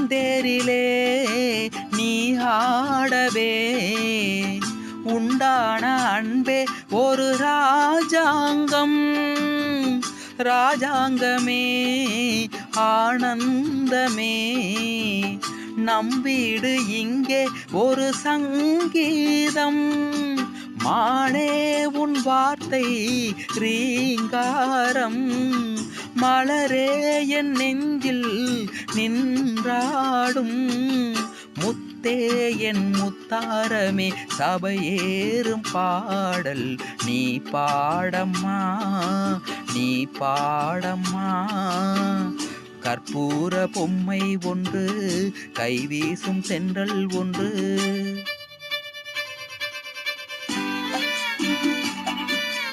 தேரிலே நீ ஆடவே உண்டான அன்பே ஒரு ராஜாங்கம் ராஜாங்கமே ஆனந்தமே நம் வீடு இங்கே ஒரு சங்கீதம் மானே உன் வார்த்தை ரீங்காரம் மலரே என் நெஞ்சில் நின்றாடும் முத்தே என் முத்தாரமே சபையேறும் பாடல் நீ பாடம்மா நீ பாடம்மா கற்பூர பொம்மை ஒன்று கைவீசும் தென்றல் ஒன்று